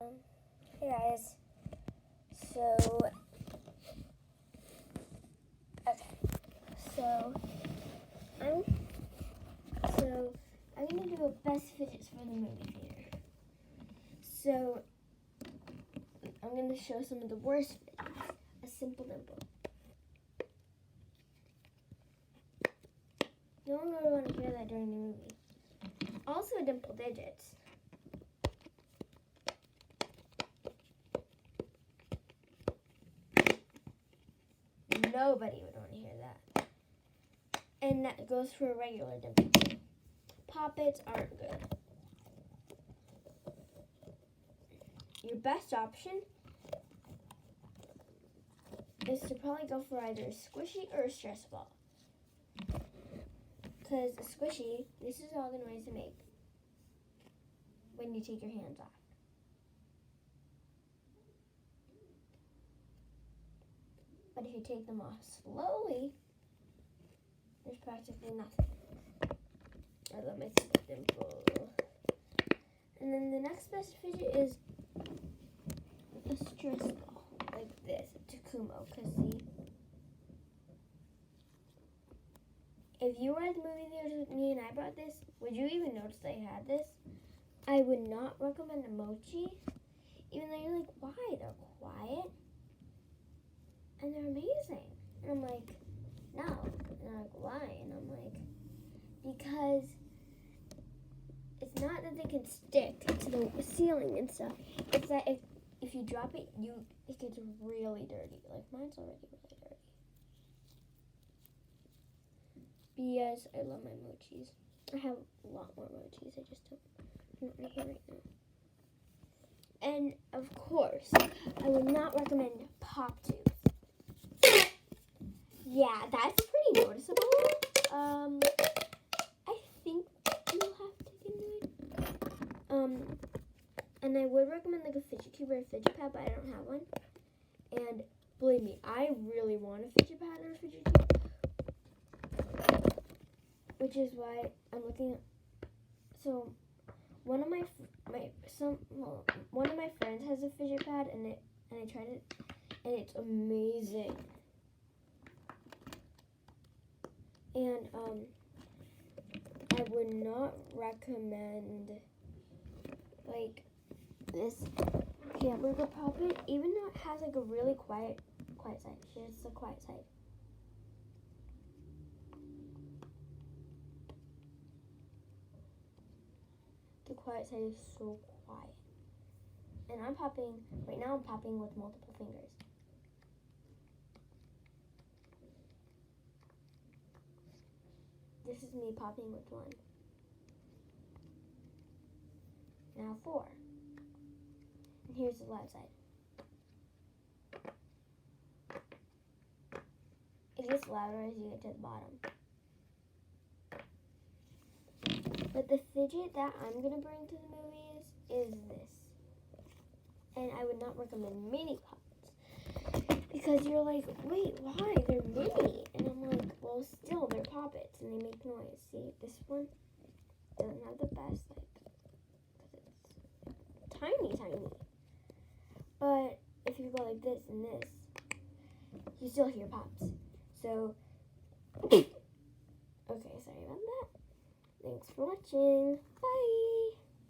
Hey guys, so, okay, so, I'm, I'm gonna do a best fidgets for the movie theater. So, I'm gonna show some of the worst fidgets. A simple dimple. No one would want to hear that during the movie. Also, dimple digits. Nobody would want to hear that. And that goes for a regular dimple. Poppets aren't good. Your best option is to probably go for either a squishy or a stress ball. Because a squishy, this is all the noise they make when you take your hands off. But if you take them off slowly, there's practically nothing. I love my simple dimple. And then the next best fidget is a stress ball, like this, a Takumo. Because see, if you were at the movie theater with me and I brought this, would you even notice I had this? I would not recommend a mochi, even though you're like, why? They're quiet and they're amazing. And I'm like, no. And they're like, why? And I'm like, because it's not that they can stick to the ceiling and stuff. It's that if you drop it, it gets really dirty. Like mine's already really dirty. But yes, I love my mochis. I have a lot more mochis. I just don't right here right now. And of course, I would not recommend pop tubes. Yeah, that's pretty noticeable. I think you'll have to get into it. And I would recommend like a fidget cube or a fidget pad, but I don't have one. And believe me, I really want a fidget pad or a fidget cube, which is why I'm looking at. So one of my friends has a fidget pad, and I tried it, and it's amazing. And I would not recommend like this hamburger puppet, even though it has like a really quiet side. Here's the quiet side. The quiet side is so quiet. And I'm popping with multiple fingers. This is me popping with one. Now 4. And here's the loud side. It gets louder as you get to the bottom. But the fidget that I'm going to bring to the movies is this. And I would not recommend mini poppets. Because you're like, wait, why? They're mini. And I'm like, well, still, they're poppets and they make noise. See, this one doesn't have the best, because it's tiny. But if you go like this and this, you still hear pops. So, okay, sorry about that. Thanks for watching. Bye.